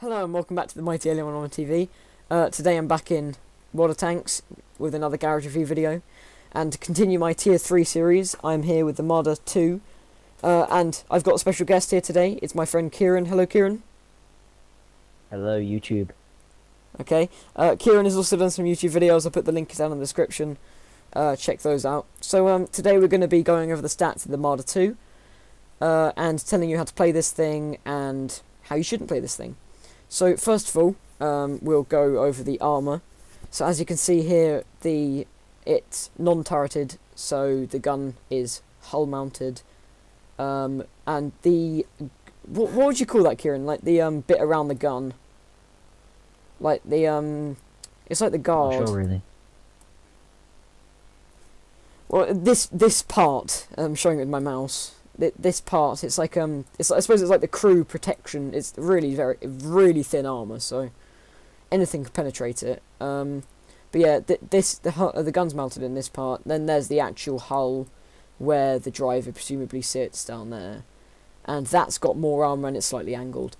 Hello and welcome back to the Mighty Alien on TV. Today I'm back in Water Tanks with another garage review video. And to continue my Tier 3 series, I'm here with the Marder II. And I've got a special guest here today. It's my friend Ciaran. Hello, Ciaran. Hello, YouTube. Okay. Ciaran has also done some YouTube videos. I'll put the link down in the description. Check those out. So today we're going to be going over the stats of the Marder II. And telling you how to play this thing and how you shouldn't play this thing. So first of all, we'll go over the armour. So as you can see here, it's non-turreted, so the gun is hull mounted. And what would you call that, Ciaran? Like the bit around the gun, like the it's like the guard. Not sure, really. Well, this part, I'm showing it with my mouse. This part, it's like I suppose it's like the crew protection. It's really thin armor, so anything can penetrate it. But yeah, the gun's mounted in this part. Then there's the actual hull, where the driver presumably sits down there, and that's got more armor and it's slightly angled.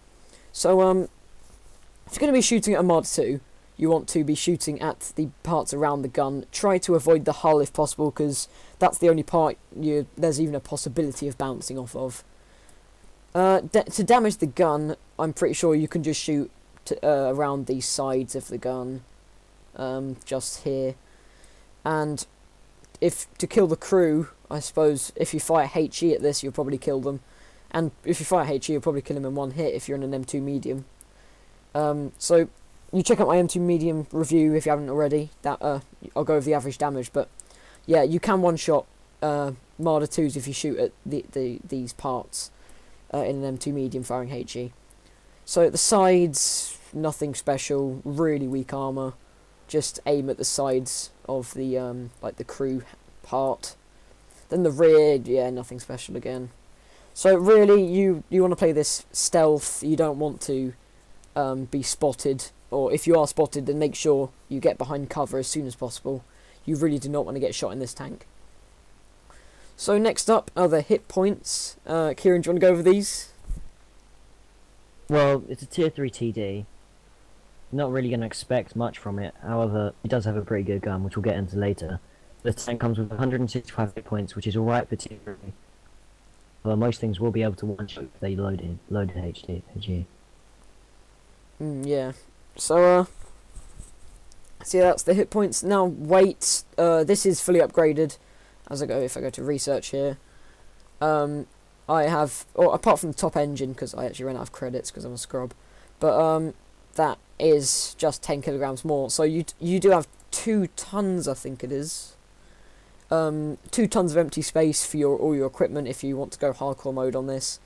So if you're going to be shooting at a Marder II, you want to be shooting at the parts around the gun. Try to avoid the hull if possible, because that's the only part there's even a possibility of bouncing off of. To damage the gun, I'm pretty sure you can just shoot around the sides of the gun, just here. And to kill the crew, I suppose if you fire HE at this, you'll probably kill them. And if you fire HE, you'll probably kill them in one hit if you're in an M2 medium. So you check out my M2 medium review if you haven't already. I'll go over the average damage, but yeah, you can one-shot Marder IIs if you shoot at these parts in an M2 medium firing HE. So at the sides, nothing special, really weak armor. Just aim at the sides of the like the crew part. Then the rear, yeah, nothing special again. So really, you want to play this stealth. You don't want to be spotted. Or if you are spotted, then make sure you get behind cover as soon as possible. You really do not want to get shot in this tank. So next up are the hit points. Ciaran, do you want to go over these? Well, it's a Tier 3 TD. Not really going to expect much from it. However, it does have a pretty good gun, which we'll get into later. The tank comes with 165 hit points, which is alright for Tier 3. Although most things will be able to one-shot if they loaded HG. Yeah. So, yeah, that's the hit points. Now, weight. This is fully upgraded. If I go to research here, I have, apart from the top engine, because I actually ran out of credits because I'm a scrub, but that is just 10 kilograms more. So you do have 2 tons, I think it is. 2 tons of empty space for all your equipment if you want to go hardcore mode on this.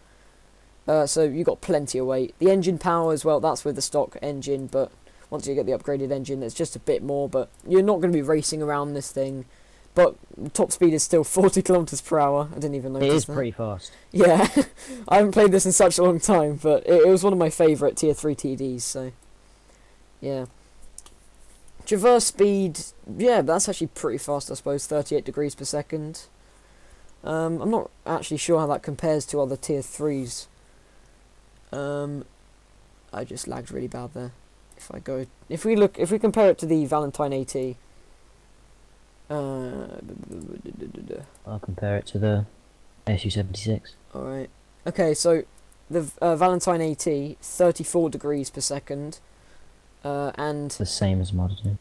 So you got plenty of weight. The engine power as well, that's with the stock engine, but once you get the upgraded engine, it's just a bit more, but you're not going to be racing around this thing. But top speed is still 40 kilometers per hour. I didn't even notice that. It is pretty fast. Yeah, I haven't played this in such a long time, but it was one of my favourite Tier 3 TDs, so yeah. Traverse speed, yeah, that's actually pretty fast, I suppose, 38 degrees per second. I'm not actually sure how that compares to other Tier 3s. I just lagged really bad there. If we compare it to the Valentine AT, I'll compare it to the SU-76. Alright. Okay, so the Valentine AT, 34 degrees per second, and The same as Marder II.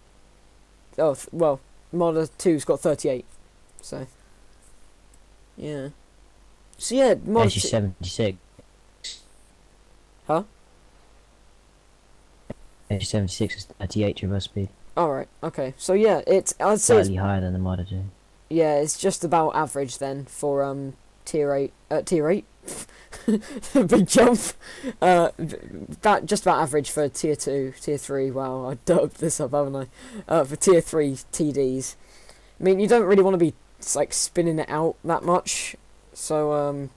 oh well, Marder II's got 38. So yeah. So yeah, Marder SU-76. Huh? SU-76 is 38 traverse speed. Alright, okay. So yeah, I'd say it's Slightly higher than the Marder II. yeah, it's just about average then for Tier 8. Tier 8? Big jump. Just about average for Tier 2, Tier 3. Wow, I dubbed this up, haven't I? For Tier 3 TDs. I mean, you don't really want to be like spinning it out that much, so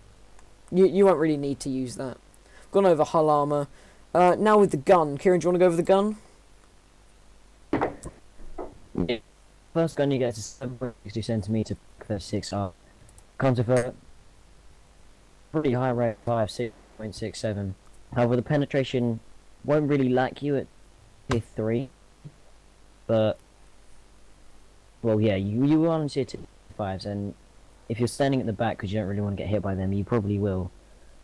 you won't really need to use that. Gone over hull armor. Now with the gun, Ciaran, do you want to go over the gun? Yeah. First gun you get is a 7.62 centimeter 36R. Comes with a pretty high rate of fire, 6.67. However, the penetration won't really lack you at tier 3, but well, yeah, you will on tier 5s, and if you're standing at the back because you don't really want to get hit by them, you probably will.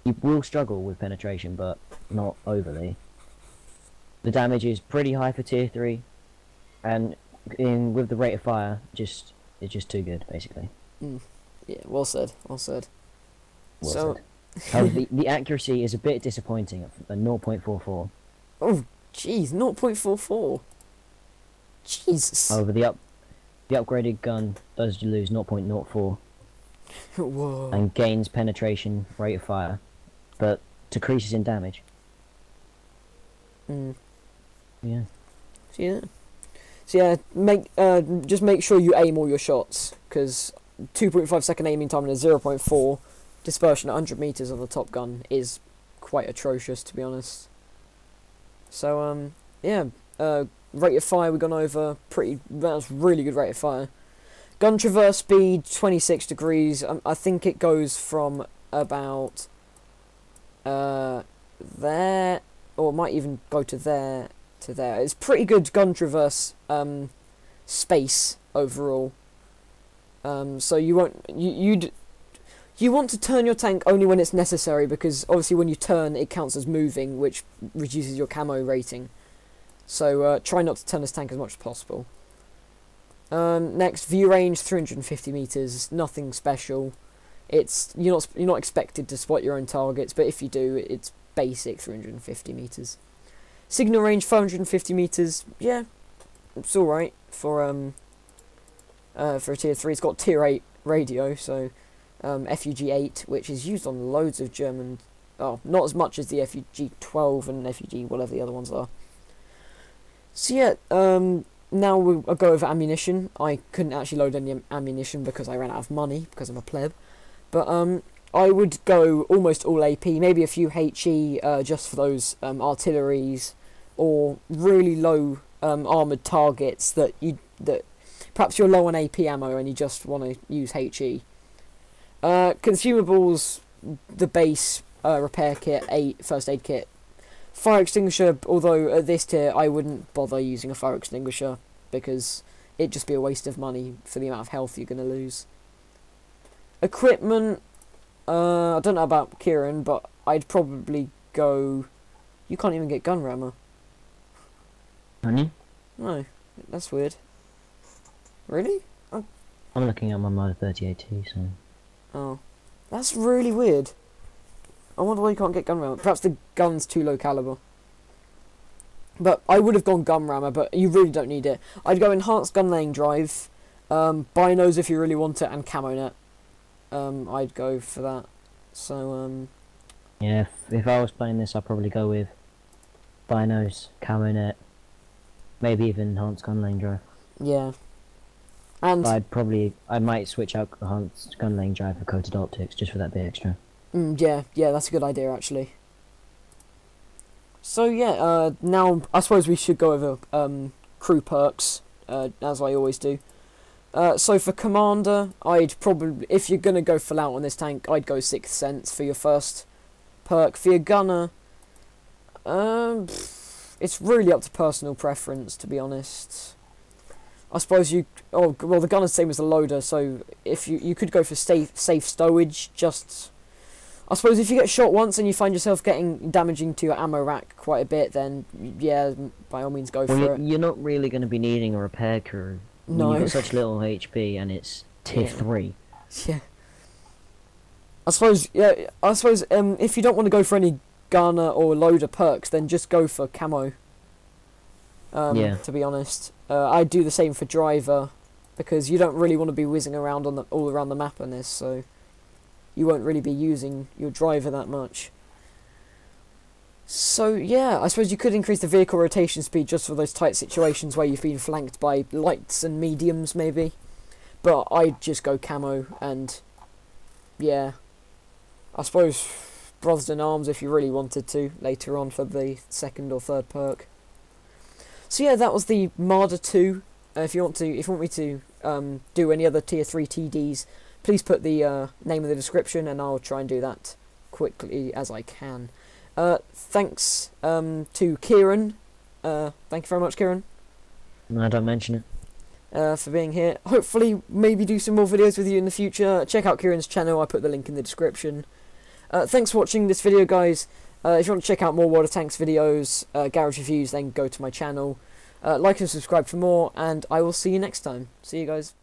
You will struggle with penetration, but not overly. The damage is pretty high for tier 3, and with the rate of fire, it's just too good, basically. Yeah, well said, well said. Well So, said. However, the accuracy is a bit disappointing at 0.44. oh, jeez, 0.44. Jesus. However, the upgraded gun does lose 0.04 Whoa. and gains penetration, rate of fire, but decreases in damage. Yeah. So yeah, just make sure you aim all your shots, because 2.5 second aiming time and a 0.4 dispersion at 100 meters on the top gun is quite atrocious, to be honest. So yeah, rate of fire we've gone over. That's really good rate of fire. Gun traverse speed 26 degrees. I think it goes from about there, or it might even go to there to there. It's pretty good gun traverse space overall. So you won't you want to turn your tank only when it's necessary, because obviously when you turn it counts as moving, which reduces your camo rating. So try not to turn this tank as much as possible. Next, view range 350 meters. Nothing special. You're not expected to spot your own targets, but if you do, it's basic 350 meters. Signal range 550 meters. Yeah, it's all right for a tier 3. It's got tier 8 radio, so FUG 8, which is used on loads of German. Oh, not as much as the FUG 12 and FUG whatever the other ones are. So yeah, now I'll go over ammunition. I couldn't actually load any ammunition because I ran out of money, because I'm a pleb. But I would go almost all AP, maybe a few HE just for those artilleries, or really low armoured targets that perhaps you're low on AP ammo and you just want to use HE. Consumables, the base repair kit, first aid kit. Fire extinguisher, although at this tier I wouldn't bother using a fire extinguisher, because it'd just be a waste of money for the amount of health you're going to lose. Equipment, I don't know about Ciaran, but I'd probably go... You can't even get gun rammer. Honey? No, that's weird. Really? Oh. I'm looking at my Marder 38T, so... Oh, that's really weird. I wonder why you can't get gun rammer. Perhaps the gun's too low caliber. But I would have gone gun rammer, but you really don't need it. I'd go enhanced gun laying drive, binos if you really want it, and camo net. I'd go for that. So yeah, if I was playing this, I'd probably go with binos, camo net, maybe even enhanced gun laying drive. Yeah. And I might switch out enhanced gun laying drive for coated optics just for that bit extra. Yeah, that's a good idea actually. So yeah, now I suppose we should go over crew perks, as I always do. So for commander, I'd probably, if you're gonna go full out on this tank, I'd go 6th Sense for your first perk. For your gunner, it's really up to personal preference, to be honest. I suppose the gunner's the same as the loader, so if you could go for safe stowage. Just, I suppose if you get shot once and you find yourself damaging to your ammo rack quite a bit, then yeah, by all means go for it. You're not really going to be needing a repair crew. No. You've got such little HP and it's tier 3. Yeah. I suppose if you don't want to go for any gunner or loader perks, then just go for camo. Yeah. To be honest, I'd do the same for driver, because you don't really want to be whizzing around all around the map on this, so you won't really be using your driver that much. So yeah, I suppose you could increase the vehicle rotation speed just for those tight situations where you've been flanked by lights and mediums maybe. But I'd just go camo, and yeah, I suppose Brothers in Arms if you really wanted to later on for the 2nd or 3rd perk. So yeah, that was the Marder II. If you want me to do any other tier 3 TDs, please put the name in the description, and I'll try and do that quickly as I can. Thanks to Ciaran. Thank you very much, Ciaran. No, don't mention it. For being here. Hopefully, maybe do some more videos with you in the future. Check out Kieran's channel, I put the link in the description. Thanks for watching this video, guys. If you want to check out more World of Tanks videos, garage reviews, then go to my channel. Like and subscribe for more, and I will see you next time. See you guys.